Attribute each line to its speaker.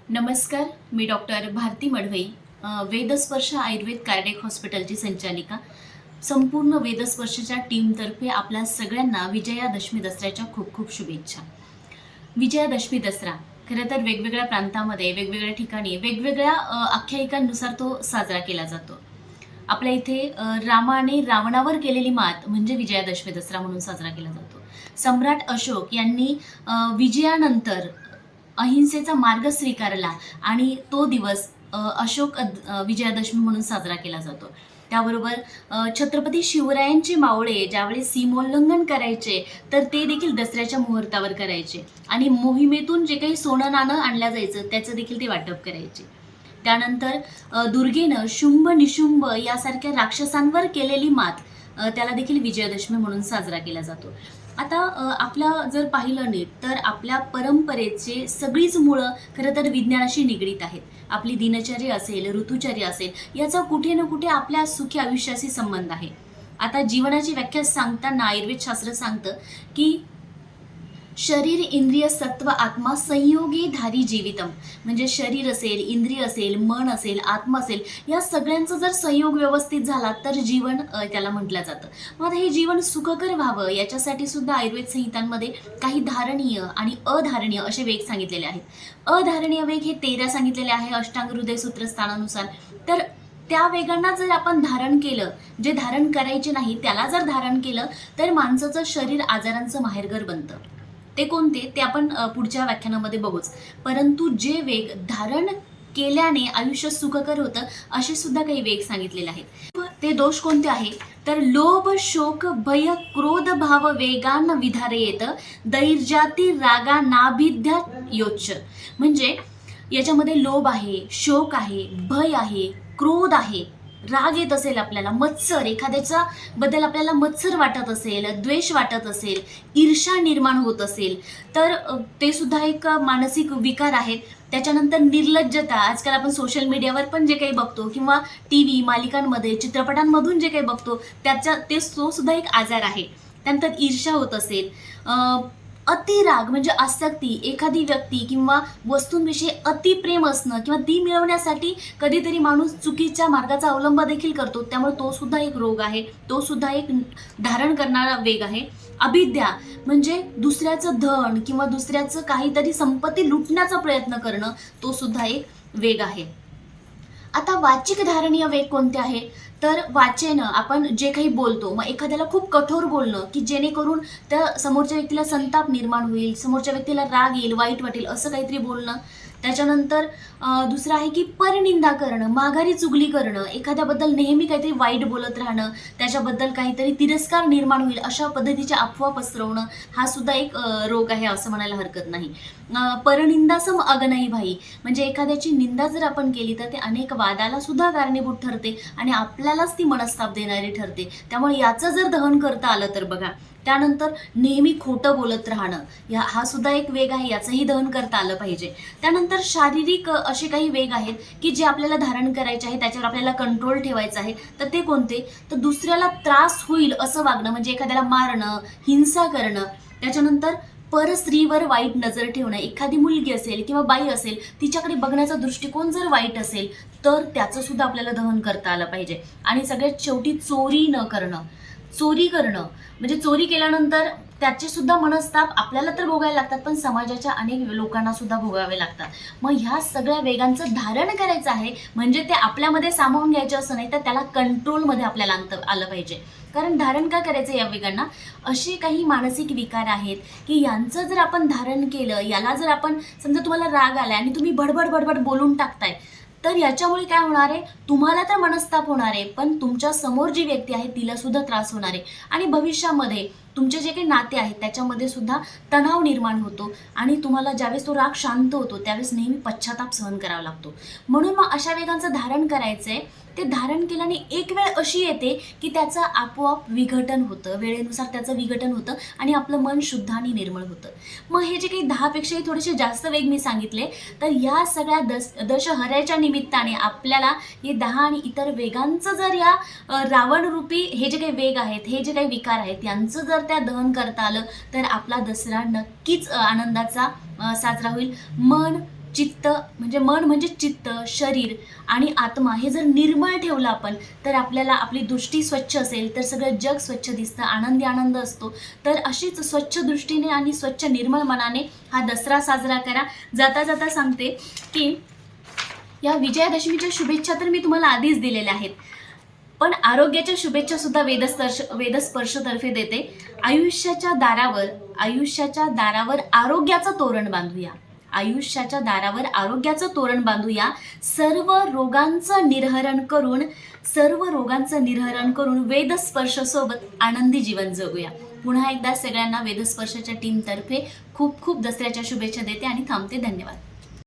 Speaker 1: नमस्कार, मी doctor Bharti मडवई, वेदस्पर्श Ayurveda cardiac हॉस्पिटलची संचालिका. संपूर्ण वेदस्पर्शच्या टीमतर्फे आपल्या सगळ्यांना विजयादशमी दसऱ्याच्या खूप खूप शुभेच्छा. विजयादशमी दसरा खरं तर वेगवेगळ्या प्रांतामध्ये, वेगवेगळ्या ठिकाणी, वेगवेगळ्या आख्यायिकांनुसार तो साजरा केला जातो. आपल्या इथे रामाने रावणावर केलेली मात म्हणजे विजयादशमी दसरा म्हणून साजरा केला जातो. सम्राट अशोक यांनी विजयानंतर अहिंसेचा मार्ग स्वीकारला आणि तो दिवस अशोक विजयादशमी म्हणून साजरा केला जातो. त्याबरोबर छत्रपती शिवरायांचे मावळे ज्यावेळेस सीमोल्लंघन करायचे तर ते देखील दसऱ्याच्या मुहूर्तावर करायचे आणि मोहिमेतून जे काही सोनं नाणं आणलं जायचं त्याचं देखील ते वाटप करायचे. त्यानंतर दुर्गेनं शुंभ निशुंभ यासारख्या राक्षसांवर केलेली मात त्याला देखील विजयादशमी म्हणून साजरा केला जातो. आता आपल्या जर पाहिलं नीट तर आपल्या परंपरेचे सगळीच मुळं खरं तर विज्ञानाशी निगडीत आहेत. आपली दिनचर्या असेल, ऋतुचर्या असेल, याचा कुठे ना कुठे आपल्या सुखी आयुष्याशी संबंध आहे. आता जीवनाची व्याख्या सांगताना आयुर्वेदशास्त्र सांगतं की शरीर इंद्रिय सत्व आत्मा संयोगे धारी जीवितम, म्हणजे शरीर असेल, इंद्रिय असेल, मन असेल, आत्मा असेल, या सगळ्यांचा जर संयोग व्यवस्थित झाला तर जीवन त्याला म्हटलं जातं. मग आता हे जीवन सुखकर व्हावं याच्यासाठी सुद्धा आयुर्वेद संहितांमध्ये काही धारणीय आणि अधारणीय असे वेग सांगितलेले आहेत. अधारणीय वेग हे 13 सांगितलेले आहे अष्टांग हृदय सूत्रस्थानानुसार. तर त्या वेगांना जर आपण धारण केलं, जे धारण करायचे नाही त्याला जर धारण केलं तर माणसाचं शरीर आजारांचं माहेरघर बनतं. ते कोणते ते आपण पुढच्या व्याख्यानामध्ये बघूच. परंतु जे वेग धारण केल्याने आयुष्य सुखकर होतं असे सुद्धा काही वेग सांगितलेले आहेत. ते दोष कोणते आहे तर लोभ शोक भय क्रोध भाव वेगान विधारयेत दैर्जाती रागा नाभिद्या योच्च, म्हणजे याच्यामध्ये लोभ आहे, शोक आहे, भय आहे, क्रोध आहे, राग येत असेल, आपल्याला मत्सर, एखाद्याच्या बद्दल आपल्याला मत्सर वाटत असेल, द्वेष वाटत असेल, ईर्ष्या निर्माण होत असेल तर ते सुद्धा एक मानसिक विकार आहेत. त्याच्यानंतर निर्लज्जता, आजकाल आपण सोशल मीडियावर पण जे काही बघतो किंवा टी व्ही मालिकांमध्ये चित्रपटांमधून जे काही बघतो तो सुद्धा एक आजार आहे. त्यानंतर ईर्ष्या होत असेल, अतिराग म्हणजे आसक्ती, एखादी व्यक्ती किंवा वस्तूंविषयी अतिप्रेम असणं किंवा ती मिळवण्यासाठी कधीतरी माणूस चुकीच्या मार्गाचा अवलंब देखील करतो, त्यामुळे तो सुद्धा एक रोग आहे, तो सुद्धा एक धारण करणारा वेग आहे. अभिद्या म्हणजे दुसऱ्याचं धन किंवा दुसऱ्याचं काहीतरी संपत्ती लुटण्याचा प्रयत्न करणं, तो सुद्धा एक वेग आहे. आता वाचिक धारणीय वेग कोणते आहे तर वाचेनं आपण जे काही बोलतो, मग एखाद्याला खूप कठोर बोलणं की जेणेकरून त्या समोरच्या व्यक्तीला संताप निर्माण होईल, समोरच्या व्यक्तीला राग येईल, वाईट वाटेल असं काहीतरी बोलणं. त्याच्यानंतर दुसरं आहे की परनिंदा करणं, माघारी चुगली करणं, एखाद्याबद्दल नेहमी काहीतरी वाईट बोलत राहणं, त्याच्याबद्दल काहीतरी तिरस्कार निर्माण होईल अशा पद्धतीच्या अफवा पसरवणं, हा सुद्धा एक रोग आहे असं म्हणायला हरकत नाही. परनिंदासम अगनई भाई, म्हणजे एखाद्याची निंदा जर आपण केली तर ते अनेक वादाला सुद्धा कारणीभूत ठरते आणि आपल्यालाच ती मनस्ताप देणारी ठरते. त्यामुळे याचं जर दहन करता आलं तर बघा. त्यानंतर नेहमी खोटं बोलत राहणं, हा सुद्धा एक वेग आहे, याचंही दहन करता आलं पाहिजे. त्यानंतर शारीरिक असे काही वेग आहेत की जे आपल्याला धारण करायचे आहे, त्याच्यावर आपल्याला कंट्रोल ठेवायचा आहे. तर ते कोणते तर दुसऱ्याला त्रास होईल असं वागणं, म्हणजे एखाद्याला मारणं, हिंसा करणं. त्याच्यानंतर परस्त्रीवर वाईट नजर ठेवणं, एखादी मुलगी असेल किंवा बाई असेल तिच्याकडे बघण्याचा दृष्टिकोन जर वाईट असेल तर त्याचं सुद्धा आपल्याला दहन करता आलं पाहिजे. आणि सगळ्यात शेवटी चोरी न करणं, चोरी करणं म्हणजे चोरी केल्यानंतर त्याचे सुद्धा मनस्ताप आपल्याला तर भोगायला लागतात पण समाजाच्या अनेक लोकांना सुद्धा भोगावे लागतात. मग ह्या सगळ्या वेगांचं धारण करायचं आहे, म्हणजे ते आपल्यामध्ये सामावून घ्यायचं असं नाही तर त्याला कंट्रोलमध्ये आपल्याला आलं पाहिजे. कारण धारण का करायचं या वेगांना, असे काही मानसिक विकार आहेत की यांचं जर आपण धारण केलं, याला जर आपण समजा तुम्हाला राग आलाय आणि तुम्ही बडबड बडबड बोलून टाकताय तर याच्यामुळे काय होणार आहे, तुम्हाला तर मनस्ताप होणार आहे पण तुमच्या समोर जी व्यक्ती आहे तिला सुद्धा त्रास होणार आहे आणि भविष्यामध्ये तुमचे जे काही नाते आहेत त्याच्यामध्ये सुद्धा तणाव निर्माण होतो आणि तुम्हाला ज्यावेळेस तो राग शांत होतो त्यावेळेस नेहमी पश्चाताप सहन करावा लागतो. म्हणून मग अशा वेगांचं धारण करायचंय. ते धारण केल्याने एक वेळ अशी येते की त्याचं आपोआप विघटन होतं, वेळेनुसार त्याचं विघटन होतं आणि आपलं मन शुद्ध आणि निर्मळ होतं. मग हे जे काही 10 पेक्षाही थोडेसे जास्त वेग मी सांगितले तर या सगळ्या दशहऱ्याच्या निमित्ताने आपल्याला हे 10 आणि इतर वेगांचं जर या रावण रूपी हे जे काही वेग आहेत, हे जे काही विकार आहेत यांचं जर त्या दहन करता आलं तर आपला दसरा नक्कीच आनंदाचा साजरा होईल. मन चित्त म्हणजे मन म्हणजे चित्त, शरीर आणि आत्मा हे जर निर्मळ ठेवलं आपण, तर आपल्याला आपली दृष्टी स्वच्छ असेल तर सगळं जग स्वच्छ दिसतं, आनंदी आनंद असतो. तर अशीच स्वच्छ दृष्टीने आणि स्वच्छ निर्मळ मनाने हा दसरा साजरा करा. जाता जाता सांगते की या विजयादशमीच्या शुभेच्छा तर मी तुम्हाला आधीच दिलेल्या आहेत, पण आरोग्याच्या शुभेच्छा सुद्धा वेदस्पर्शतर्फे देते. आयुष्याच्या दारावर आरोग्याचं तोरण बांधूया. आयुष्याच्या दारावर आरोग्याचं तोरण बांधूया. सर्व रोगांचं निर्हरण करून वेदस्पर्शसोबत आनंदी जीवन जगूया. पुन्हा एकदा सगळ्यांना वेदस्पर्शच्या टीमतर्फे खूप खूप दसऱ्याच्या शुभेच्छा देते आणि थांबते. धन्यवाद.